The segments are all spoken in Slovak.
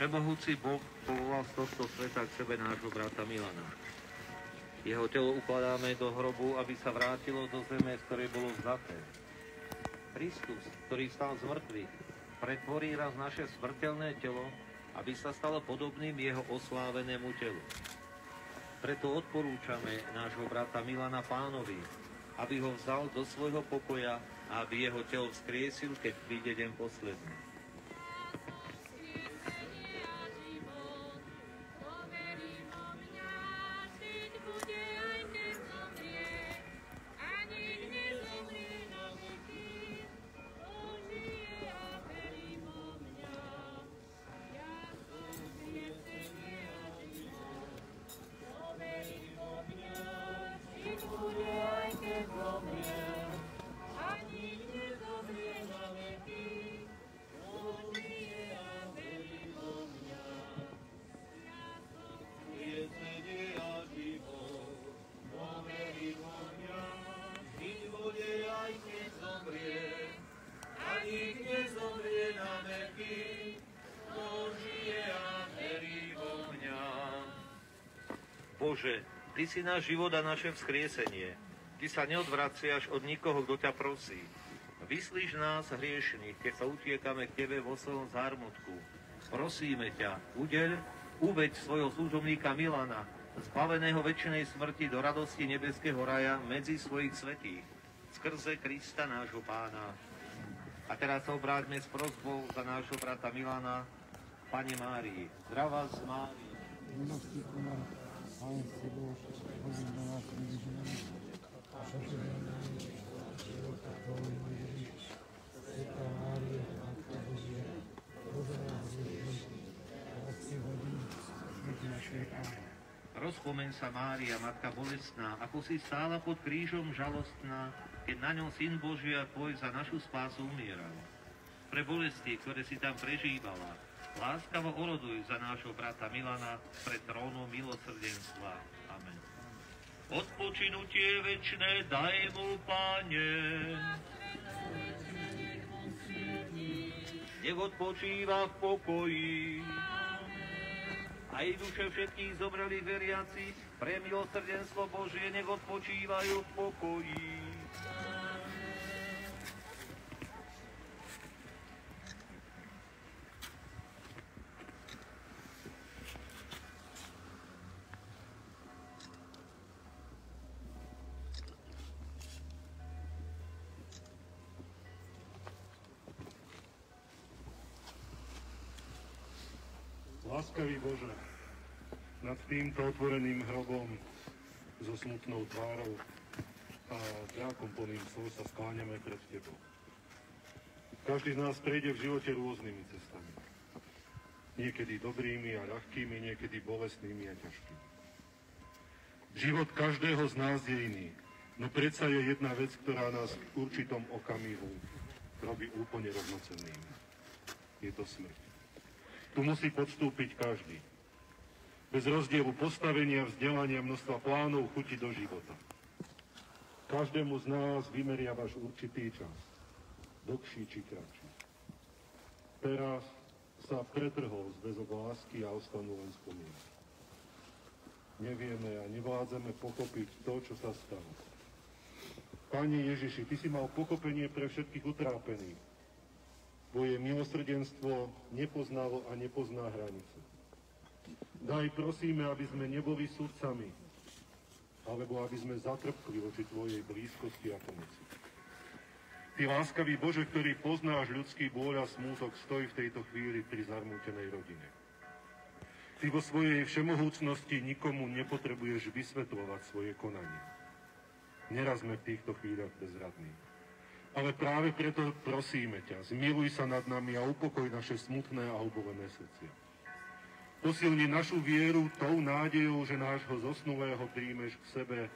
Všemohúci Boh povolal z tohto sveta k sebe nášho brata Milana. Jeho telo ukladáme do hrobu, aby sa vrátilo do zeme, z ktorej bolo vzaté. Kristus, ktorý stal z mŕtvych, pretvorí raz naše smrteľné telo, aby sa stalo podobným jeho oslávenému telu. Preto odporúčame nášho brata Milana Pánovi, aby ho vzal do svojho pokoja a aby jeho telo vzkriesil, keď príde deň posledný. Bože, Ty si náš život a naše vzkriesenie. Ty sa neodvraciaš od nikoho, kto ťa prosí. Vyslíš nás hriešných, keď sa utiekame k Tebe vo svojom zármutku. Prosíme ťa, uveď svojho služobníka Milana, zbaveného večnej smrti do radosti nebeského raja medzi svojich svätých, skrze Krista nášho Pána. A teraz sa obráťme s prosbou za nášho brata Milana, Pane Márii. Zdravá z Márii. Pán s Tebou, hodím do nás nevyžený, a požehnaný života Tvojho Ježiš, Svätá Mária, Matka Božia, Božá nás hriešných, teraz si hodím smrti našej. Amen. Rozpomeň sa, Mária, Matka bolestná, ako si stála pod krížom žalostná, keď na ňom Syn Boží a Tvoj za našu spásu umieral. Pre bolesti, ktoré si tam prežívala, láskavo oroduj za nášho brata Milana pred trónom milosrdenstva. Amen. Odpočinutie večné daj mu, Pane. Nech odpočíva v pokoji. Aj duše všetkých zomrelých veriacich pre milosrdenstvo Božie nech odpočívajú v pokoji. Láskavý Bože, nad týmto otvoreným hrobom so smutnou tvárou a drákom plným slov sa skláňame pred Tebou. Každý z nás prejde v živote rôznymi cestami. Niekedy dobrými a ľahkými, niekedy bolestnými a ťažkými. Život každého z nás je iný, no predsa je jedna vec, ktorá nás v určitom okamihu robí úplne rovnocennými. Je to smrť. Tu musí podstúpiť každý. Bez rozdielu postavenia, vzdelania, množstva plánov, chuti do života. Každému z nás vymeriavaš určitý čas. Dlhší či kratší. Teraz sa pretrhol zväzok lásky a ostanú len spomienky. Nevieme a nevládzeme pochopiť to, čo sa stalo. Pane Ježiši, Ty si mal pochopenie pre všetkých utrápených. Tvoje milosrdenstvo nepoznalo a nepozná hranice. Daj, prosíme, aby sme neboli sudcami, alebo aby sme zatrpkli voči Tvojej blízkosti a pomoci. Ty, láskavý Bože, ktorý poznáš ľudský bôľ a smútok, stoj v tejto chvíli pri zarmútenej rodine. Ty vo svojej všemohúcnosti nikomu nepotrebuješ vysvetľovať svoje konanie. Neraz sme v týchto chvíľach bezradní. Ale práve preto prosíme ťa, zmiluj sa nad nami a upokoj naše smutné a obolené srdcia. Posilni našu vieru tou nádejou, že nášho zosnulého príjmeš k sebe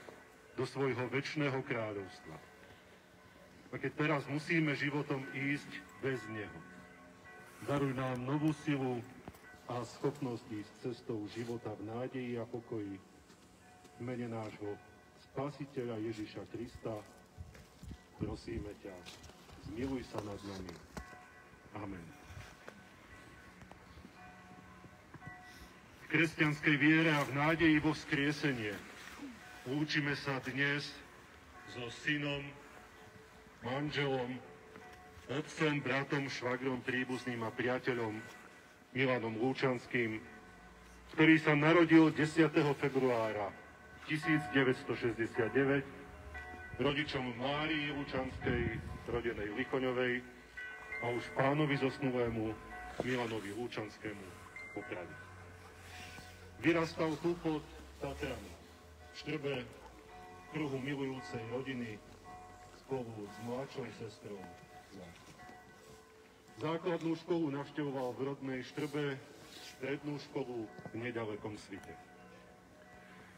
do svojho večného kráľovstva. A keď teraz musíme životom ísť bez neho, daruj nám novú silu a schopnosť ísť cestou života v nádeji a pokoji v mene nášho Spasiteľa Ježiša Krista. Prosíme ťa, zmiluj sa nad nami. Amen. kresťanskej viere a v nádeji vo vzkriesenie. Lúčime sa dnes so synom, manželom, otcom, bratom, švagrom, príbuzným a priateľom Milanom Lúčanským, ktorý sa narodil 10. februára 1969 rodičom Márii Lúčanskej, rodenej Lichoňovej, a už pánovi zosnulému Milanovi Lúčanskému Poprade. Vyrastal tu pod Tatrami, v Štrbe, kruhu milujúcej rodiny, spolu s mladšou sestrou Zláškou. Základnú školu navštevoval v rodnej Štrbe, strednú školu v nedalekom Svite.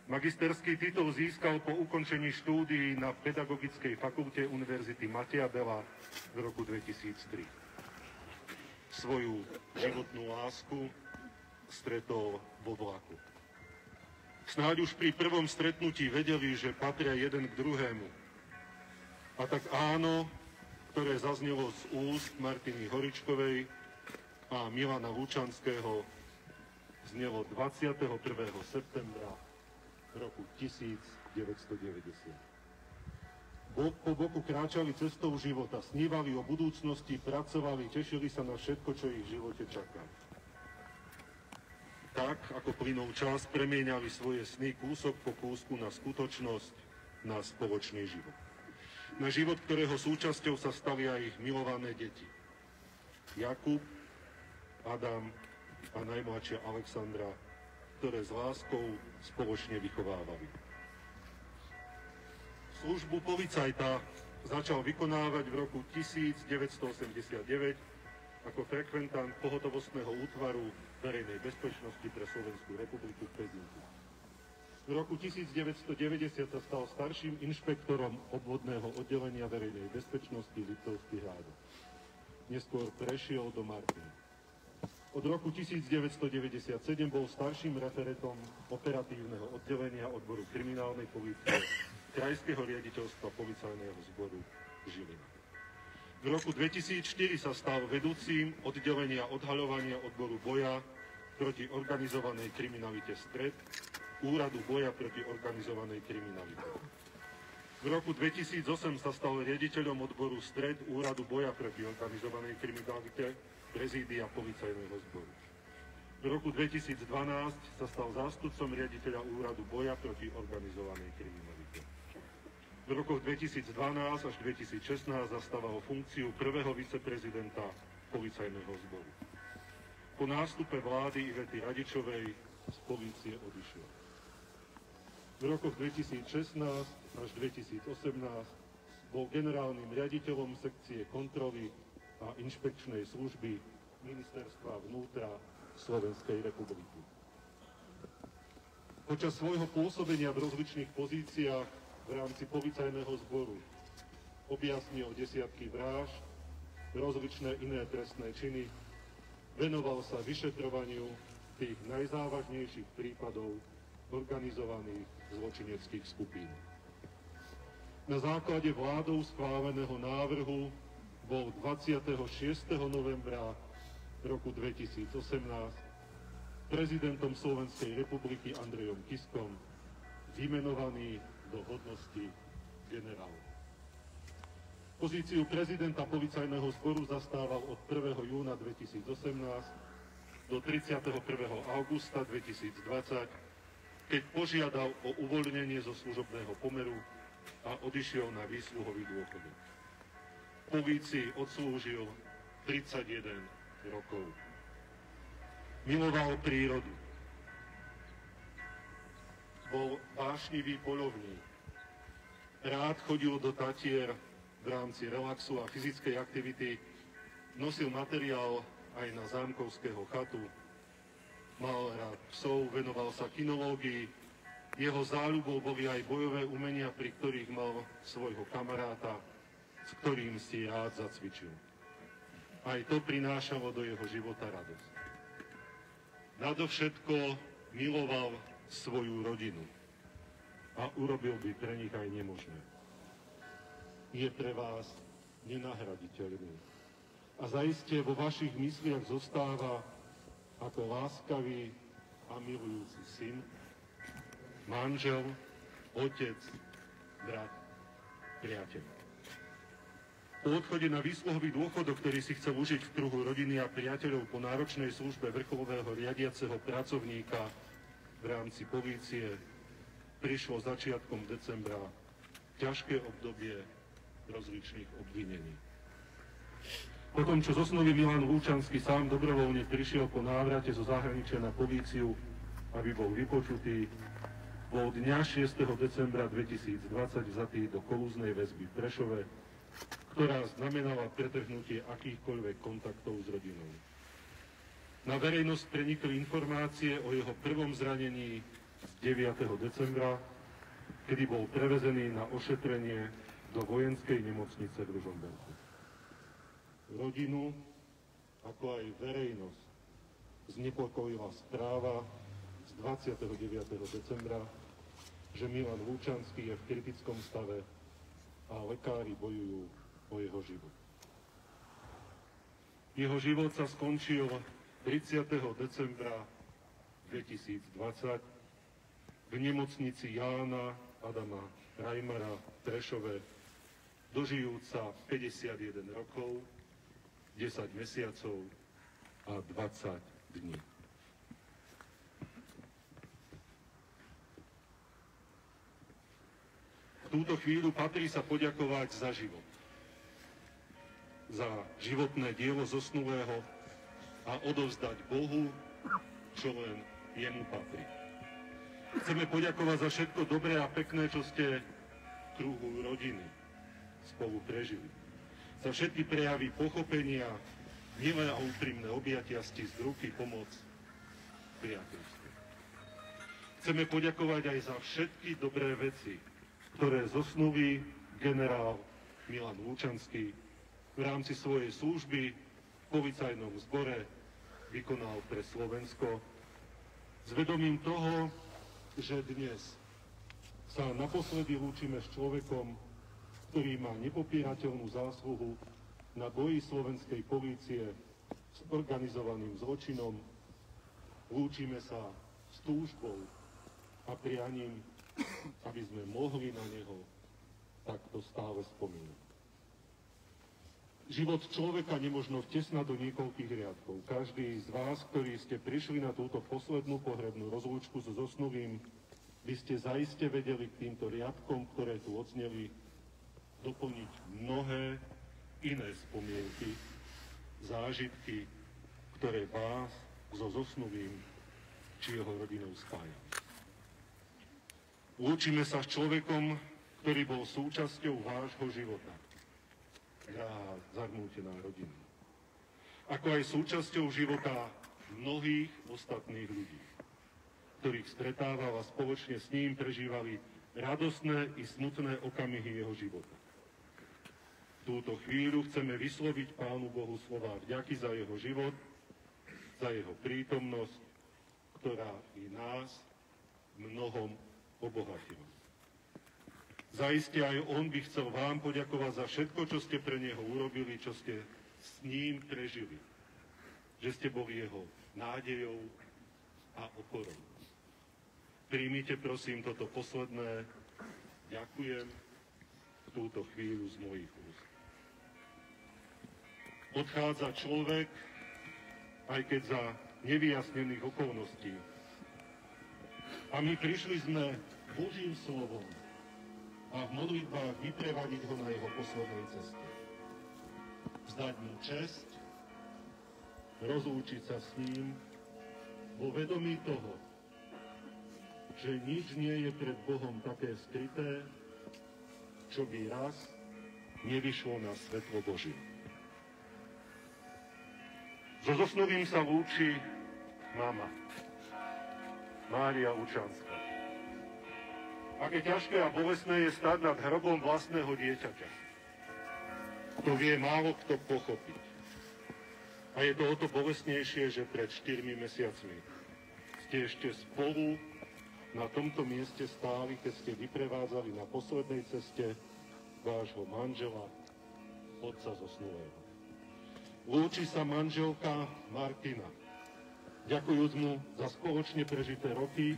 Magisterský titul získal po ukončení štúdií na Pedagogickej fakulte Univerzity Mateja Bela v roku 2003. Svoju životnú lásku stretol vo vlaku. Snáď už pri prvom stretnutí vedeli, že patria jeden k druhému. A tak áno, ktoré zaznelo z úst Martiny Horičkovej a Milana Lúčanského, znelo 21. septembra roku 1990. Bok po boku kráčali cestou života, snívali o budúcnosti, pracovali, tešili sa na všetko, čo ich v živote čaká. Tak, ako plynul čas, premieňali svoje sny kúsok po kúsku na skutočnosť, na spoločný život. Na život, ktorého súčasťou sa stali aj ich milované deti. Jakub, Adam a najmladšia Alexandra, ktoré s láskou spoločne vychovávali. Službu policajta začal vykonávať v roku 1989 ako frekventant pohotovostného útvaru verejnej bezpečnosti pre Slovenskú republiku v Pezinku. V roku 1990 sa stal starším inšpektorom obvodného oddelenia verejnej bezpečnosti Liptovský Hrádok. Neskôr prešiel do Martiny. Od roku 1997 bol starším referentom operatívneho oddelenia odboru kriminálnej polície Krajského riaditeľstva policajného zboru Žilina. V roku 2004 sa stal vedúcim oddelenia odhaľovania odboru boja proti organizovanej kriminalite Stred, Úradu boja proti organizovanej kriminalite. V roku 2008 sa stal riaditeľom odboru Stred Úradu boja proti organizovanej kriminalite Prezídia policajného zboru. V roku 2012 sa stal zástupcom riaditeľa Úradu boja proti organizovanej kriminalite. V rokoch 2012 až 2016 zastával funkciu prvého viceprezidenta policajného zboru. Po nástupe vlády Ivety Radičovej z polície odišiel. V rokoch 2016 až 2018 bol generálnym riaditeľom sekcie kontroly a inšpekčnej služby Ministerstva vnútra Slovenskej republiky. Počas svojho pôsobenia v rozličných pozíciách v rámci policajného zboru objasnil desiatky vražd, rozličné iné trestné činy, venoval sa vyšetrovaniu tých najzávažnejších prípadov organizovaných zločineckých skupín. Na základe vládou schváleného návrhu bol 26. novembra roku 2018 prezidentom Slovenskej republiky Andrejom Kiskom vymenovaný do hodnosti generála. Pozíciu prezidenta policajného zboru zastával od 1. júna 2018 do 31. augusta 2020, keď požiadal o uvoľnenie zo služobného pomeru a odišiel na výsluhový dôchodok. Polícii odslúžil 31 rokov. Miloval prírodu. Bol vášnivý poľovník. Rád chodil do Tatier v rámci relaxu a fyzickej aktivity, nosil materiál aj na zámkovského chatu, mal rád psov, venoval sa kinológii, jeho záľubou boli aj bojové umenia, pri ktorých mal svojho kamaráta, s ktorým si rád zacvičil. Aj to prinášalo do jeho života radosť. Nadovšetko miloval svoju rodinu a urobil by pre nich aj nemožné. Je pre vás nenahraditeľný a zaiste vo vašich mysliach zostáva ako láskavý a milujúci syn, manžel, otec, brat, priateľ. Po odchode na výsluhový dôchodok, ktorý si chcel užiť v kruhu rodiny a priateľov po náročnej službe vrcholového riadiaceho pracovníka v rámci polície, prišlo začiatkom decembra ťažké obdobie rozličných obvinení. Po tom, čo zosnulý Milan Lučanský sám dobrovoľne prišiel po návrate zo zahraničia na políciu, aby bol vypočutý, bol dňa 6. decembra 2020 vzatý do kolúznej väzby v Prešove, ktorá znamenala pretrhnutie akýchkoľvek kontaktov s rodinou. Na verejnosť prenikli informácie o jeho prvom zranení z 9. decembra, kedy bol prevezený na ošetrenie do vojenskej nemocnice v Ružomberku. Rodinu, ako aj verejnosť, znepokojila správa z 29. decembra, že Milan Lučanský je v kritickom stave a lekári bojujú o jeho život. Jeho život sa skončil 30. decembra 2020 v nemocnici Jána Adama Reimera v Prešove, dožijúca 51 rokov, 10 mesiacov a 20 dní. V túto chvíľu patrí sa poďakovať za život. Za životné dielo zosnulého a odovzdať Bohu, čo len jemu patrí. Chceme poďakovať za všetko dobré a pekné, čo ste v kruhu rodiny spolu prežili. Za všetky prejavy pochopenia, milé a úprimné objatia, stisk ruky, pomoc, priateľstvo. Chceme poďakovať aj za všetky dobré veci, ktoré zosnulý generál Milan Lučanský v rámci svojej služby v policajnom zbore vykonal pre Slovensko s vedomím toho, že dnes sa naposledy lúčime s človekom, ktorý má nepopierateľnú zásluhu na boji slovenskej polície s organizovaným zločinom. Lúčime sa s túžbou a prianím, aby sme mohli na neho takto stále spomínať. Život človeka nemožno vtesnať do niekoľkých riadkov. Každý z vás, ktorí ste prišli na túto poslednú pohrebnú rozlúčku so zosnulým, by ste zaiste vedeli k týmto riadkom, ktoré tu odzneli, doplniť mnohé iné spomienky, zážitky, ktoré vás so zosnulým či jeho rodinou spájajú. Lúčime sa s človekom, ktorý bol súčasťou vášho života. Drahá zarmútená rodina. Ako aj súčasťou života mnohých ostatných ľudí, ktorých stretával a spoločne s ním prežívali radostné i smutné okamihy jeho života. V túto chvíľu chceme vysloviť Pánu Bohu slová vďaky za jeho život, za jeho prítomnosť, ktorá i nás mnohom obohatila. Zaiste aj on by chcel vám poďakovať za všetko, čo ste pre neho urobili, čo ste s ním prežili. Že ste boli jeho nádejou a oporou. Príjmite prosím toto posledné ďakujem v túto chvíľu z mojich úst. Odchádza človek, aj keď za nevyjasnených okolností. A my prišli sme Božím slovom a v modlitbách vyprevadiť ho na jeho poslednej ceste. Vzdať mu česť, rozlúčiť sa s ním vo vedomí toho, že nič nie je pred Bohom také skryté, čo by raz nevyšlo na svetlo Božie. So zosnulým sa lúči mama, Mária Lučanská. Aké ťažké a bolestné je stáť nad hrobom vlastného dieťaťa. To vie málo kto pochopiť. A je to o to bolestnejšie, že pred 4 mesiacmi ste ešte spolu na tomto mieste stáli, keď ste vyprevádzali na poslednej ceste vášho manžela, otca zosnulého. Lúči sa manželka Martina, ďakujúc mu za spoločne prežité roky,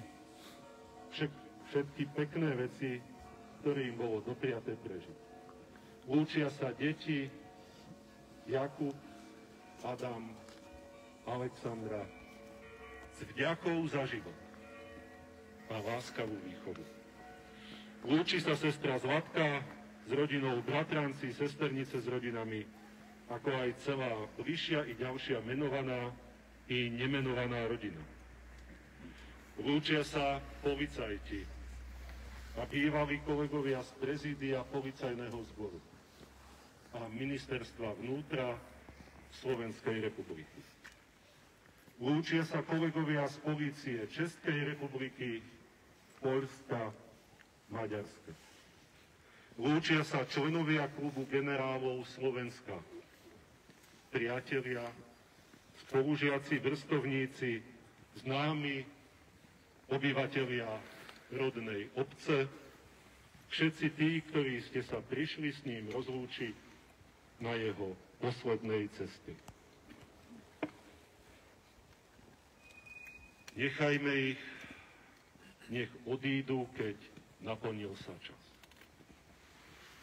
všetky pekné veci, ktoré im bolo dopriaté prežiť. Lúčia sa deti Jakub, Adam, Alexandra s vďakou za život a láskavú výchovu. Lúči sa sestra Zlatka s rodinou bratranci, sesternice s rodinami, ako aj celá bližšia i ďalšia menovaná i nemenovaná rodina. Lúčia sa policajti a bývalí kolegovia z prezídia policajného zboru a ministerstva vnútra Slovenskej republiky. Lúčia sa kolegovia z polície Českej republiky, Poľska, Maďarska. Lúčia sa členovia klubu generálov Slovenska, priatelia, spolužiaci, vrstovníci, známi, obyvatelia rodnej obce, všetci tí, ktorí ste sa prišli s ním rozlúčiť na jeho poslednej ceste. Nechajme ich, nech odídu, keď naplnil sa čas.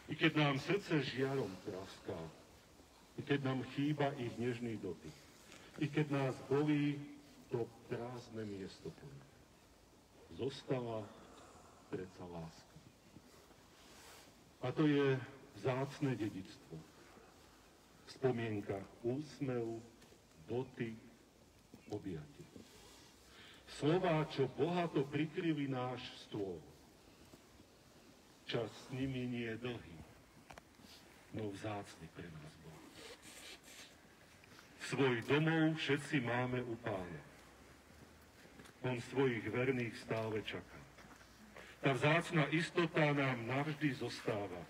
I keď nám srdce žiarom praská, i keď nám chýba ich nežný dotyk, i keď nás bolí to prázdne miesto plné, zostala predsa láska. A to je vzácne dedičstvo. Spomienka, úsmev, dotyk, objatie. Slová, čo bohato prikryli náš stôl. Čas s nimi nie je dlhý, no vzácny pre nás bol. Svoj domov všetci máme u Pána. On svojich verných stále čaká. Tá vzácna istota nám navždy zostáva.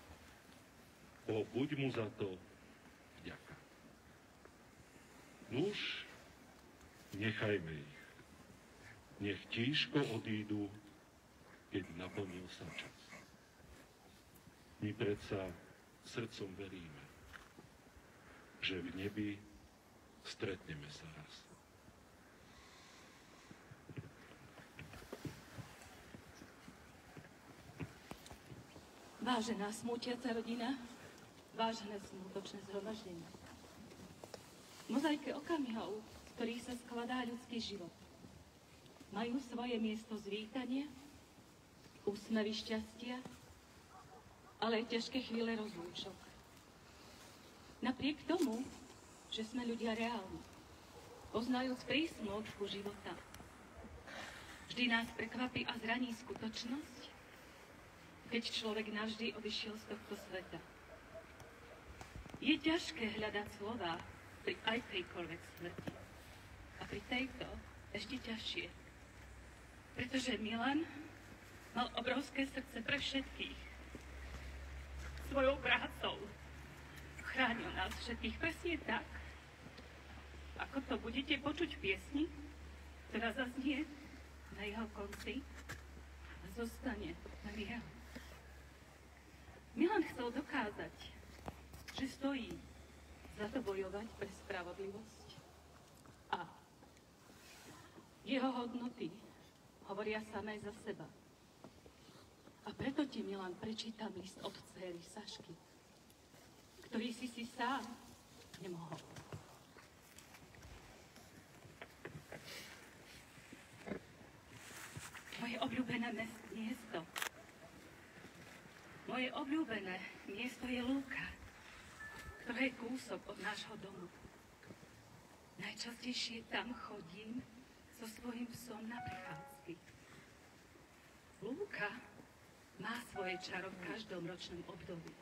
Buď mu za to vďaka. Nuž, nechajme ich. Nech tížko odídu, keď naplnil sa čas. My predsa srdcom veríme, že v nebi stretneme sa raz. Vážená smútiaca rodina, vážené smútočné zhromaždenie. V mozaike okamihov, z ktorých sa skladá ľudský život, majú svoje miesto zvítania, úsmevy šťastia, ale aj ťažké chvíle rozlúčok. Napriek tomu, že sme ľudia reálni, poznajúc prísnu odku života, vždy nás prekvapí a zraní skutočnosť, keď človek navždy odišiel z tohto sveta. Je ťažké hľadať slova pri aj tejkoľvek smrti. A pri tejto ešte ťažšie. Pretože Milan mal obrovské srdce pre všetkých. Svojou prácou chránil nás všetkých presne tak, ako to budete počuť v piesni, ktorá zaznie na jeho konci a zostane len jeho. Milan chcel dokázať, že stojí za to bojovať pre spravodlivosť a jeho hodnoty hovoria samé za seba. A preto ti, Milan, prečítam list od dcéry Sašky, ktorý si sám nemohol. Moje obľúbené miesto. Moje obľúbené miesto je lúka, ktoré je kúsok od nášho domu. Najčastejšie tam chodím so svojím psom na prechádzky. Lúka má svoje čaro v každom ročnom období.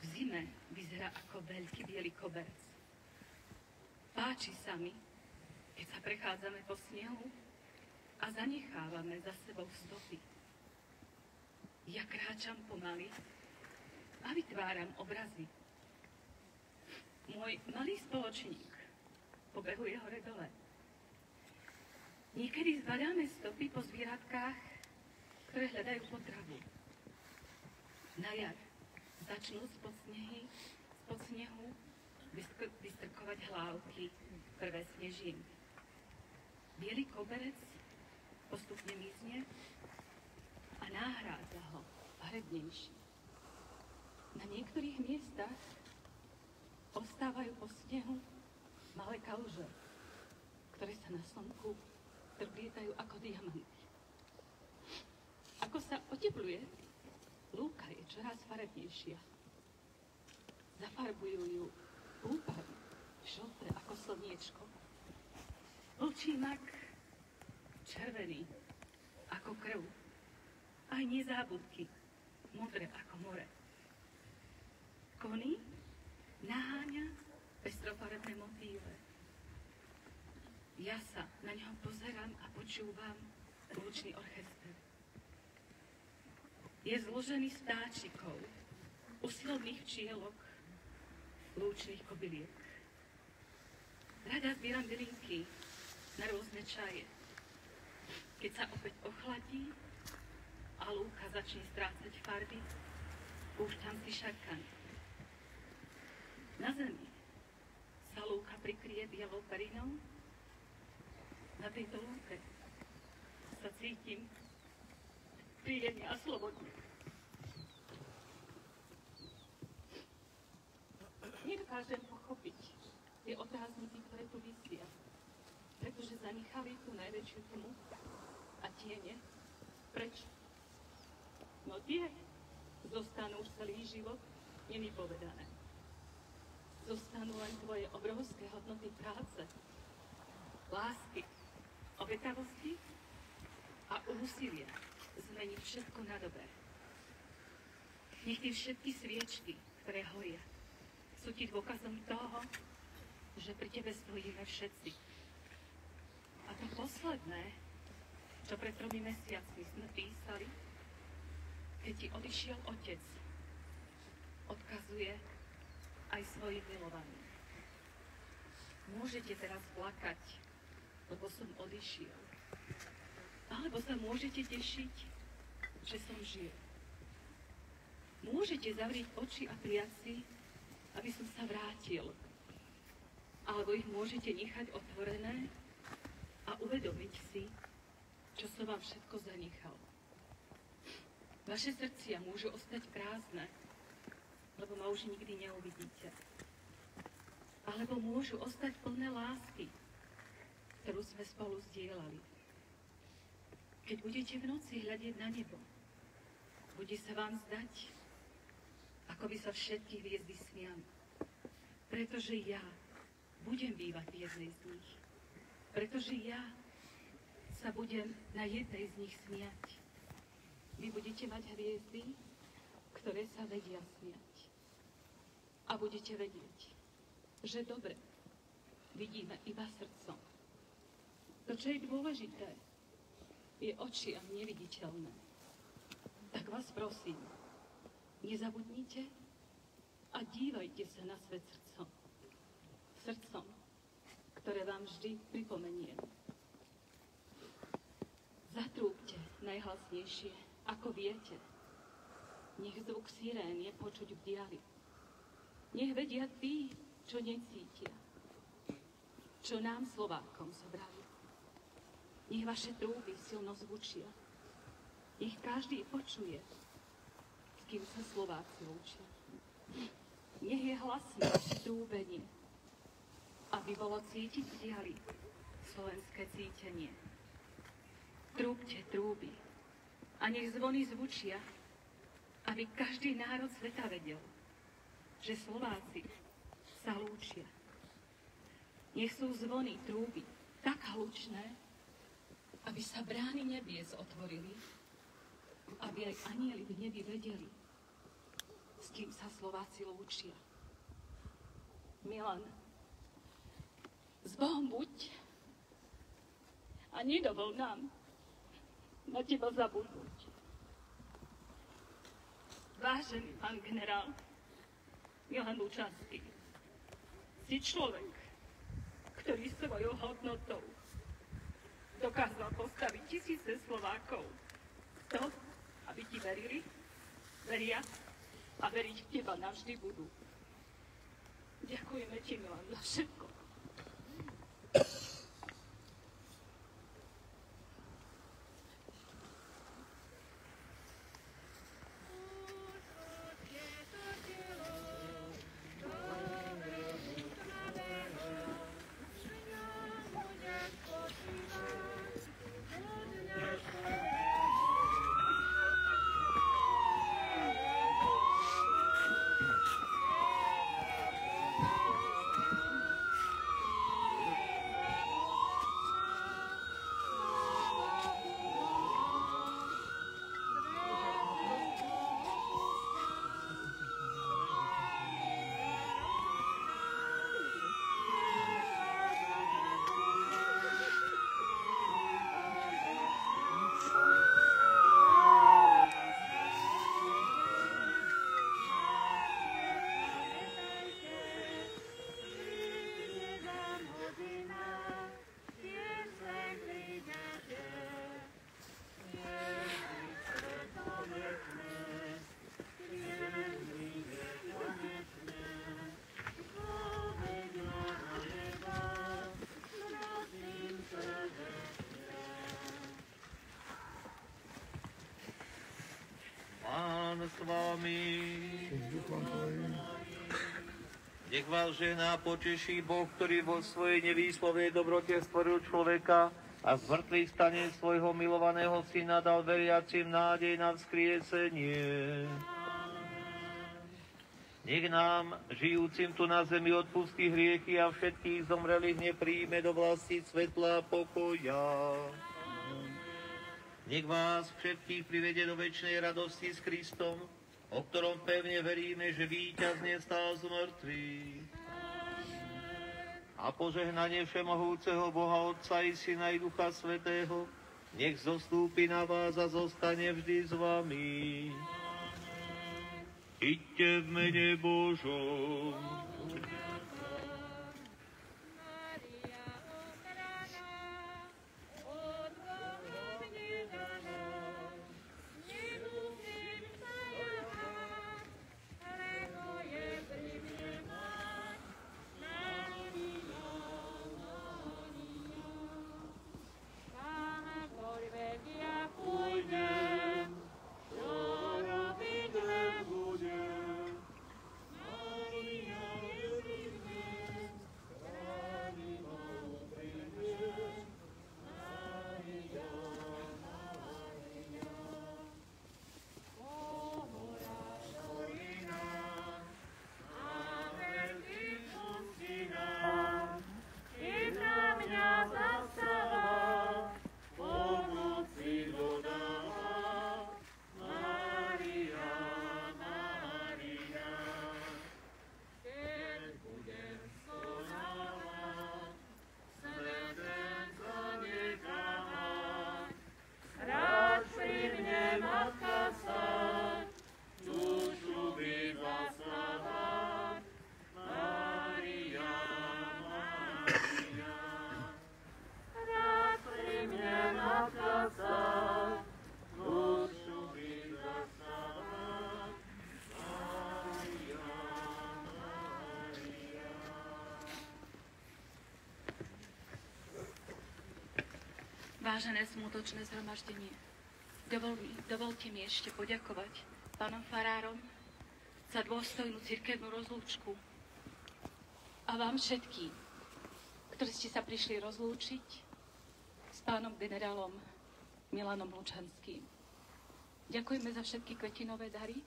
V zime vyzerá ako veľký biely koberec. Páči sa mi, keď sa prechádzame po snehu a zanechávame za sebou stopy. Ja kráčam pomaly a vytváram obrazy. Môj malý spoločník pobehuje hore-dole. Niekedy zbadáme stopy po zvieratkách, ktoré hľadajú potravu. Na jar začnú spod snehu vystrkovať hlávky prvé snežinky. biely koberec postupne mizne a nahrádza ho farebnejší. Na niektorých miestach ostávajú po snehu malé kaluže, ktoré sa na slnku trblietajú ako diamanty. Ako sa otepluje, lúka je čoraz farebnejšia. Zafarbujú ju úpavy, žlté ako slniečko. Vlčí mak, červený ako krv. Aj nezábudky, modré ako more. Koní naháňa pestrofarebné motýle. Ja sa na ňo pozerám a počúvam lúčný orchester. Je zložený z vtáčikov, usilovných včielok, lúčných kobyliek. Rada zbieram bylinky na rôzne čaje. Keď sa opäť ochladí a lúka začne strácať farby, púšťam si šarkan. Na zemi sa lúka prikryje bielou perinou. Na tejto lúke sa cítim príjemne a slobodne. Nedokážem pochopiť tie otázniky, ktoré tu visia, pretože zanechali tú najväčšiu tmu a tiene. Prečo? No tie zostanú už celý život nevypovedané. Zostanú len tvoje obrovské hodnoty práce, lásky, obetavosti a úsilia zmeniť všetko na dobré. Nech tie všetky sviečky, ktoré horia, sú ti dôkazom toho, že pri tebe stojíme všetci. A to posledné, čo pred 3 mesiacmi sme písali, keď ti odišiel otec, odkazuje aj svojim milovaným. Môžete teraz plakať, lebo som odišiel. Alebo sa môžete tešiť, že som žil. Môžete zavrieť oči a prijať si, aby som sa vrátil. Alebo ich môžete nechať otvorené a uvedomiť si, čo som vám všetko zanechal. Vaše srdcia môžu ostať prázdne, lebo ma už nikdy neuvidíte. Alebo môžu ostať plné lásky, ktorú sme spolu zdieľali. Keď budete v noci hľadieť na nebo, bude sa vám zdať, ako by sa všetky hviezdy smiali. Pretože ja budem bývať v jednej z nich. Pretože ja sa budem na jednej z nich smiať. Vy budete mať hviezdy, ktoré sa vedia smiať. A budete vedieť, že dobre vidíme iba srdcom. To, čo je dôležité, je očiam neviditeľné. Tak vás prosím, nezabudnite a dívajte sa na svet srdcom. Srdcom, ktoré vám vždy pripomeniem. Zatrúbte najhlasnejšie, ako viete. Nech zvuk sirén je počuť v diaľi. Nech vedia tí, čo necítia, čo nám Slovákom zobrali. Nech vaše trúby silno zvučia. Nech každý počuje, s kým sa Slováci lúčia. Nech je hlasné vaše trúbenie, aby bolo cítiť v diaľi slovenské cítenie. Trúbte trúby a nech zvony zvučia, aby každý národ sveta vedel, že Slováci sa lúčia. Nech sú zvony trúby tak hlučné, aby sa brány nebies otvorili, aby aj anjeli v nebi vedeli, s kým sa Slováci lúčia. Milan, s Bohom buď a nedovol nám na teba zabudnúť. Vážený pán generál Milan Lučanský, si človek, ktorý svojou hodnotou dokázal postaviť tisíce Slovákov to, aby ti verili, veria a veriť v teba navždy budú. Ďakujeme ti, Milan, za všetko. s vami. Nech vás žehná, poteší Boh, ktorý vo svojej nevýslovnej dobrote stvoril človeka a z mŕtvych stane svojho milovaného syna dal veriacim nádej na vzkriesenie. Nech nám, žijúcim tu na zemi, odpustí hriechy a všetkých zomrelých nepríjme do vlasti svetla a pokoja. Nech vás všetkých privedie do večnej radosti s Kristom, o ktorom pevne veríme, že víťazne stál z mŕtvych. A požehnanie všemohúceho Boha Otca i Syna i Ducha Svätého nech zostúpi na vás a zostane vždy s vami. Iďte v mene Božom. Vážené smutočné zhromaždenie, dovolte mi ešte poďakovať pánom farárom za dôstojnú cirkevnú rozlúčku a vám všetkým, ktorí ste sa prišli rozlúčiť s pánom generálom Milanom Lučanským. Ďakujeme za všetky kvetinové dary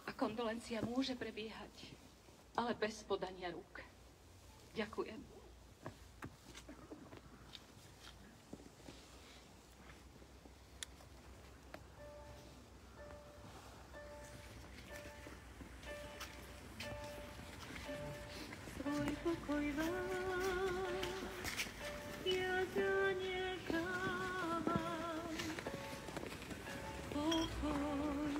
a kondolencia môže prebiehať, ale bez podania rúk. Ďakujem. Pokoj vám, ja zanechávam, pokoj